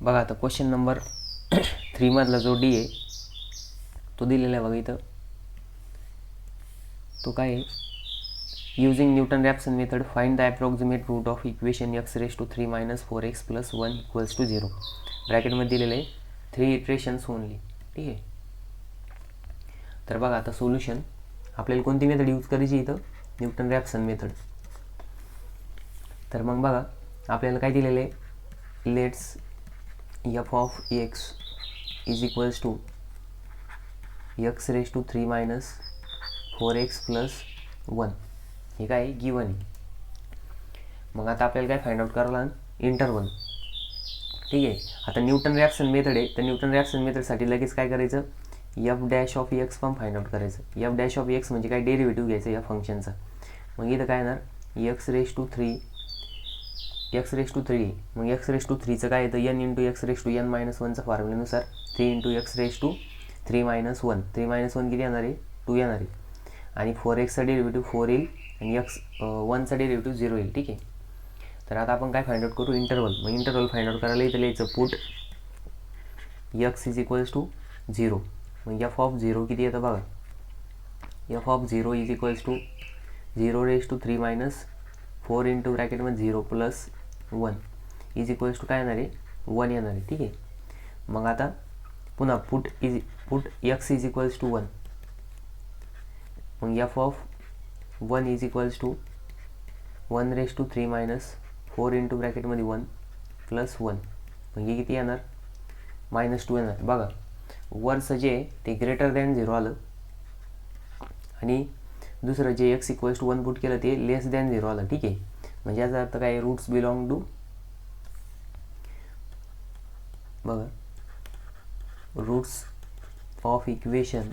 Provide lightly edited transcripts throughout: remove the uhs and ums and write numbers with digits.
बघा आता question number 3 मधला जो डी आहे तो दिलेला आहे बघा इथं. तो काय आहे, using Newton Raphson method find the approximate root of equation x⁻³ - 4x + 1 = 0. ब्रॅकेटमध्ये दिलेलं आहे 3 इटरेशन्स ओनली. ठीक आहे. तर बघा आता सोल्युशन आपल्याला कोणती मेथड यूज करायची इथं, न्यूटन रॅप्सन मेथड. तर मग बघा आपल्याला काय दिलेलं आहे, let's f of x is equals to x⁻³ - 4x + 1 हे काय गिवन आहे. मग आता आपल्याला काय फाइंड आउट करावं लागेल, इंटरवल. ठीक आहे. आता न्यूटन रॅप्सन मेथड आहे, तर न्यूटन रॅप्सन मेथडसाठी लगेच काय करायचं, f' पण फाइंड आउट करायचं. f' म्हणजे काय, डेरिव्हेटिव्ह घ्यायचं या फंक्शनचा. मग इथं काय येणार, x⁻³ मग x⁻³ काय येतं, n × x⁻n - 1चा फॉर्म्युल्यानुसार 3 × x⁻³ - 1 3 - 1 किती येणार आहे, 2 येणार आहे. आणि 4x चा डेरिव्हेटिव्ह 4 येईल आणि 1चा डेरिव्हेटिव्ह 0 येईल. ठीक आहे. तर आता आपण काय फाइंड आउट करू, इंटरवल. मग इंटरवल फाइंड आउट करायला इथं लिहायचं पुट x = 0. मग f of 0 किती येतं बघा, f of 0 = 0⁻³ - 4 × ब्रॅकेटमध्ये 0 + 1 = काय येणार आहे, 1 येणार आहे. ठीक आहे. मग आता पुन्हा पुट x = 1. मग f of 1 = 1⁻³ - 4 × ब्रॅकेटमध्ये 1 + 1 म्हणजे किती येणार, -2 येणार. बघा वरचं जे ते >0 आलं आणि दुसरं जे x = 1 पुट केलं ते <0 आलं. ठीक आहे. म्हणजे याचा अर्थ काय, रूट्स बिलॉंग टू, बघा roots of equation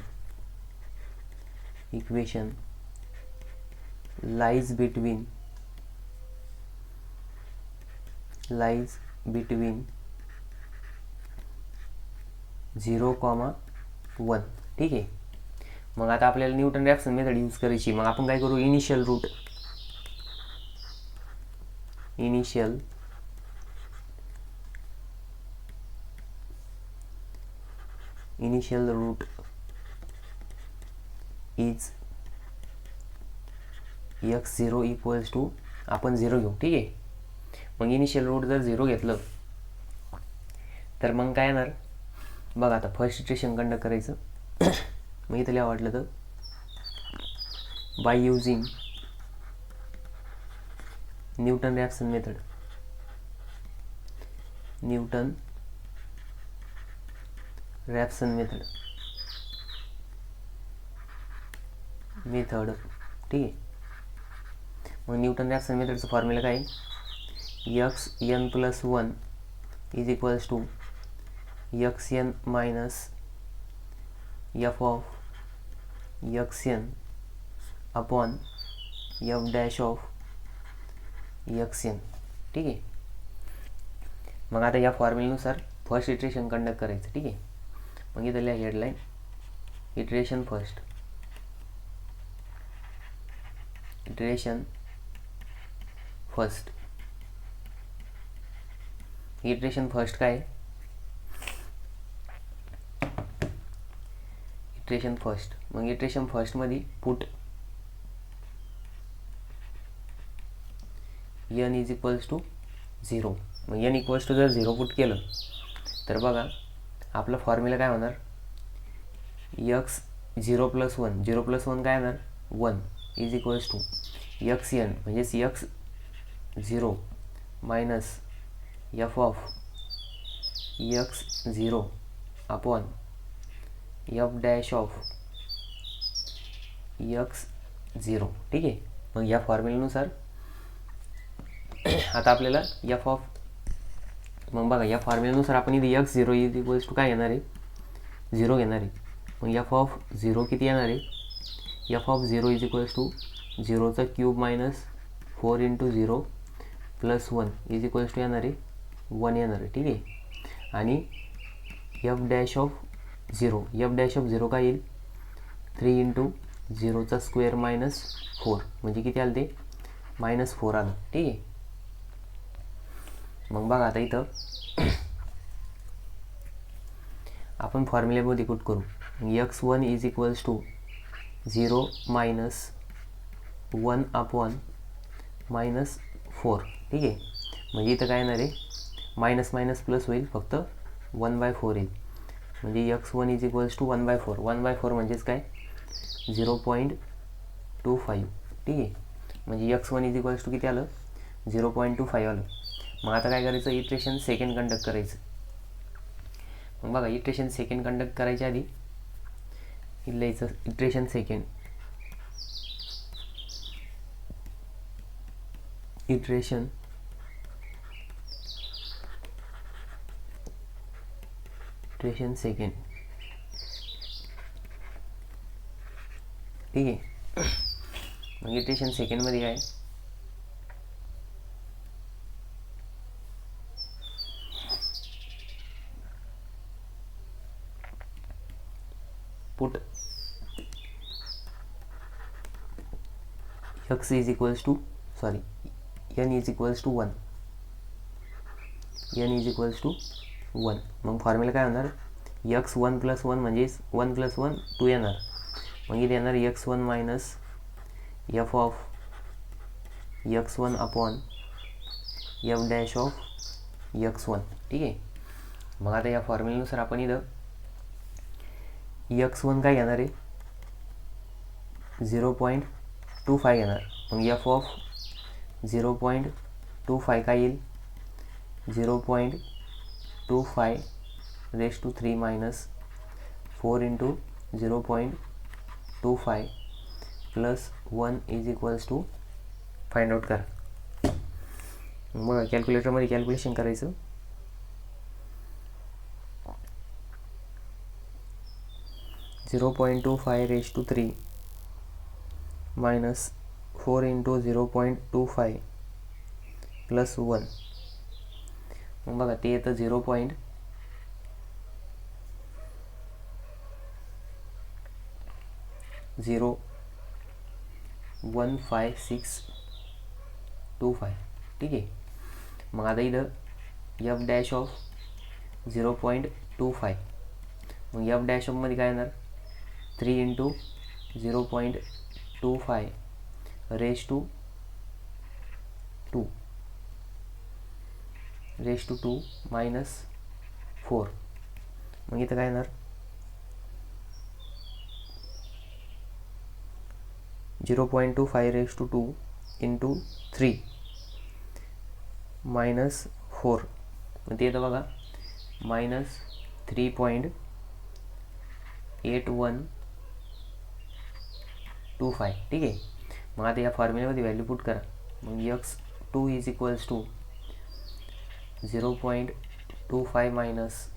lies between 0, 1. ठीक आहे. मग आता आपल्याला न्यूटन रॅप्सन मेथड यूज करायची. मग आपण काय करू, इनिशियल रूट इज x0 = आपण 0 घेऊ. ठीक आहे. मग इनिशियल रूट जर 0 घेतलं तर मग काय येणार, बघा आता फर्स्ट इटरेशन कंडक्ट करायचं. मग इथं लिहा वाटलं तर, by using Newton Raphson method ठीक आहे. मग न्यूटन रॅप्सन मेथडचं फॉर्म्युला काय, xn + 1 = xn - f of xn upon f'(xn). ठीक आहे. मग आता या फॉर्म्युल्यानुसार फर्स्ट इटरेशन कंडक्ट करायचं. ठीक आहे. मग इथं लिहा हेडलाईन, इटरेशन फर्स्ट काय, मग इटरेशन फर्स्ट मध्ये पुट n = 0. मग n = जर 0 पुट केलं तर बघा आपला फॉर्म्युला काय होणार, x0 + 1 0 + 1 काय येणार, 1 = xn म्हणजेच x0 - f of x0 upon f'(x0). ठीक आहे. मग या फॉर्म्युल्यानुसार आता आपल्याला मग बघा या फॉर्म्युल्यानुसार आपण इथे x0 = काय येणार आहे, 0 घेणार आहे. मग f of 0 किती येणार आहे, f of 0 = 0^³ - 4 × 0 + 1 येणार आहे 1 येणार आहे. ठीक आहे. आणि f'(0) काय येईल, 3 × 0^² - 4 म्हणजे किती आलं ते, -4 आलं. ठीक आहे. मग बघा आता इथं आपण फॉर्म्युलेमध्ये पुट करू. x1 is equals to 0 minus 1 upon minus 4. ठीक आहे. म्हणजे इथं काय येणार आहे, मायनस मायनस प्लस होईल, फक्त 1/4 येईल. म्हणजे x1 इज इक्वल्स टू 1/4. 1/4 म्हणजेच काय, 0.25. ठीक आहे. म्हणजे x1 इज इक्वल्स टू किती आलं, 0.25 आलं. मग आता काय करायचं, इटरेशन सेकंड कंडक्ट करायचं. मग बघा, इटरेशन सेकंड कंडक्ट करायच्या आधी लिहायचं इटरेशन सेकंड. Iteration second. ठीक आहे. मग इटरेशन सेकंडमध्ये काय, put x is equals to n is equals to 1. n is equals to 1. मग फॉर्म्युला काय होणार, x1 + 1 म्हणजेच 1 + 1 2 येणार. मग इथे येणार x1 minus f of x1 upon f dash of x1. ठीक आहे. मग आता या फॉर्म्युल्यानुसार आपण इथं x1 काय घेणार आहे, 0.25 घेणार. मग f ऑफ 0.25 काय येईल, 0.25 raise to 3 minus 4 into 0.25 plus 1 is equals to, find out करा. मग कॅल्क्युलेटरमध्ये कॅल्क्युलेशन करायचं. 0.25 raise to 3 minus 4 into 0.25 plus 1. मग बघा, ते येतं 0.015625. ठीक आहे. मग आता इथं f डॅश ऑफ 0.25. मग f डॅश ऑफमध्ये काय येणार, 3 इंटू 0.25 रेज टू 2 मायनस 4. मग इथं काय येणार, 0.25 रेज टू 2 इंटू 3 मायनस 4. मग ते येतं बघा, मायनस 3.8125. ठीक आहे. मग आता या फॉर्म्युल्यामध्ये व्हॅल्यू पुट करा. मग x2 is equals to 0.25 minus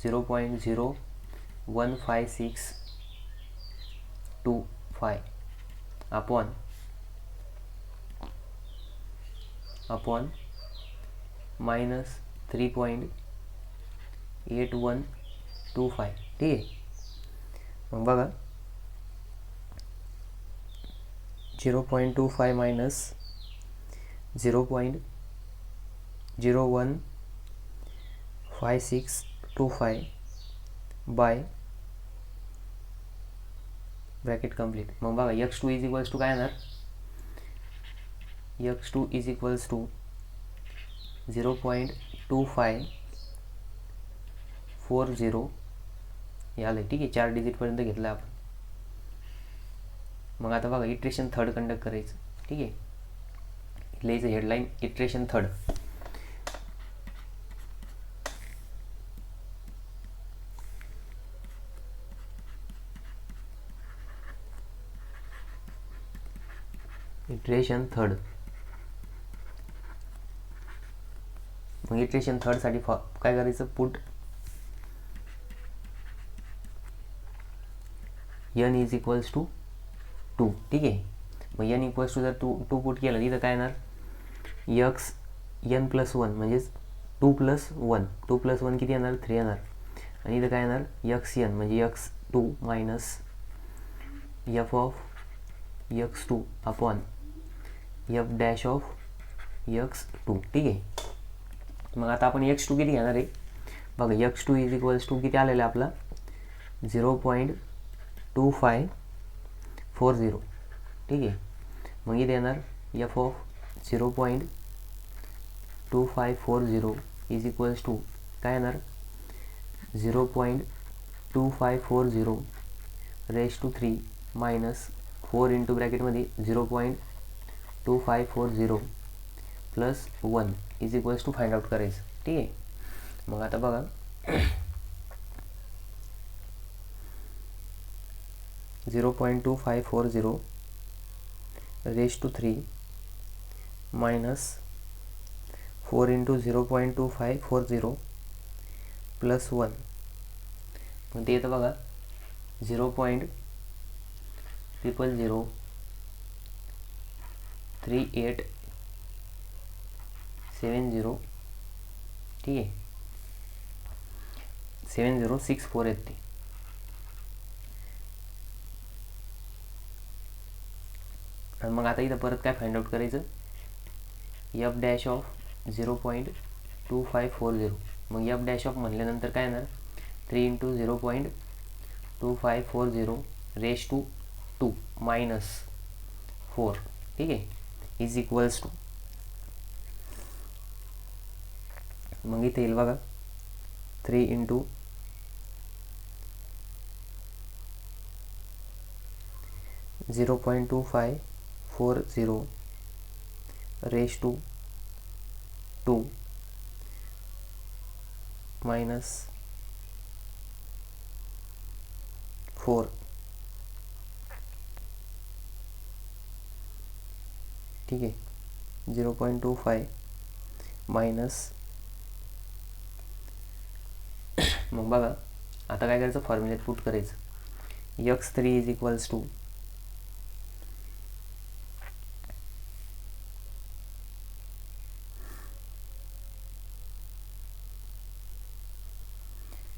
0.01562 upon minus 3.8125. ठीक आहे. मग बघा, 0.25 मायनस 0.01562 बाय ब्रॅकेट कंप्लीट. मग बघा, x2 इज इक्वल्स टू काय येणार, x2 इज इक्वल्स टू 0.2540 आलं. ठीक आहे. 4 डिजिटपर्यंत घेतलं आपण. मग आता बघा, इटरेशन थर्ड कंडक्ट करायचं. ठीक आहे. लिहायचं headline, iteration third. Iteration third. मग इटरेशन थर्डसाठी काय करायचं, put n is equals to 2. ठीक आहे. मग n इक्वल्स टू जर 2 पुट केलं, इथं काय येणार, x n + 1 म्हणजेच 2 + 1. 2 + 1 किती येणार, 3 येणार. आणि इथं काय येणार, xn म्हणजे x2 minus f of x2 upon f dash of x2. ठीक आहे. मग आता आपण x2 किती घेणार आहे, बघा x2 इज इक्वल्स टू किती आलेलं आहे आपला 0.2540. ठीक आहे, मग इथे येणार f of 0.2540 is equals to काय येणार 0.2540 रेज टू 3 मायनस 4 इंटू ब्रॅकेटमध्ये 0.2540 plus 1 is equals to find out करायचं. ठीक आहे, मग आता बघा 0.2540 raise to 3 minus 4 into 0.2540 plus 1, मग ते येतं बघा 0.003870. ठीक आहे, 7064 आहेत ते. आणि मग आता इथं परत काय फाइंड आउट करायचं एफ डॅश ऑफ 0.2540. मग एफ डॅश ऑफ म्हणल्यानंतर काय येणार 3 इंटू 0.2540 रेज टू 2 मायनस 4. ठीक आहे, इज इक्वल्स टू, मग इथे येईल बघा 3 इंटू 0.2540 रेज टू 2 मायनस 4. ठीक आहे, 0.25 मायनस, मग बघा आता काय करायचं फॉर्म्युल्यात पुट करायचं x3 is equals to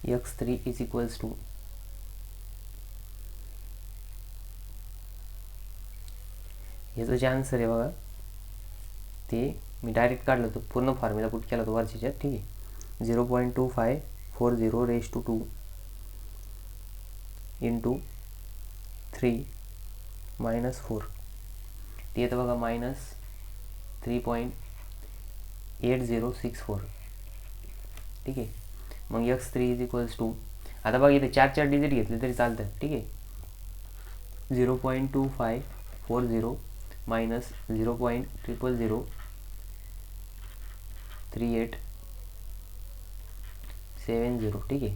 x3 is equals to याचं जे आन्सर आहे बघा ते मी डायरेक्ट काढलं होतं, पूर्ण फॉर्म्युला पुट केला होता वरच्याच्यात. ठीक आहे, 0.2540 रेज टू 2 इंटू 3 मायनस 4, ते येतं बघा मायनस 3.8064. ठीक आहे, मग x3 इज इक्वल्स टू, आता बघा इथे 4 डिजिट घेतले तरी चालतात. ठीक आहे, 0.2540 मायनस 0.003870. ठीक आहे,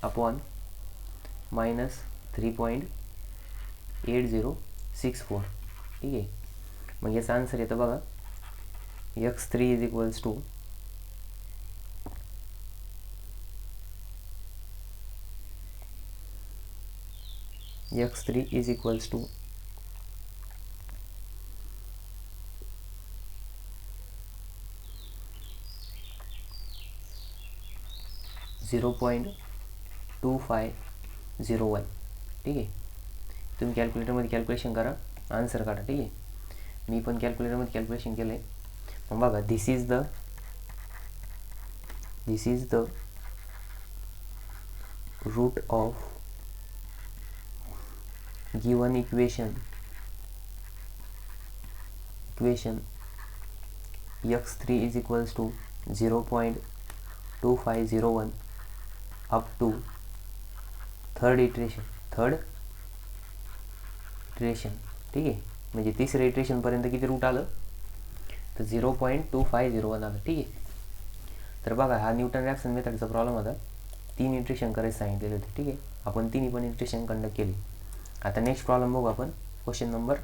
अपॉन मायनस 3.8064. ठीक आहे, मग याचा आन्सर येतं बघा x3 is equals to x3 is equals to 0.2501. ठीक आहे, तुम्ही कॅल्क्युलेटरमध्ये कॅल्क्युलेशन करा, आन्सर काढा. ठीक आहे, मी पण कॅल्क्युलेटरमध्ये कॅल्क्युलेशन केलं आहे. मग बघा this is the root of given equation x3 is equals to 0.2501 up to third iteration. ठीक आहे, म्हणजे तिसऱ्या इटरेशनपर्यंत किती रूट आलं तर 0.2501 आलं. ठीक आहे, तर बघा हा न्यूटन रॅफसन मेथडचा प्रॉब्लेम होता. 3 इटरेशन करायचं सांगितलेले होते. ठीक आहे, आपण 3 पण इटरेशन कंडक्ट केली. आता नेक्स्ट प्रॉब्लेम बघू आपण, क्वेश्चन नंबर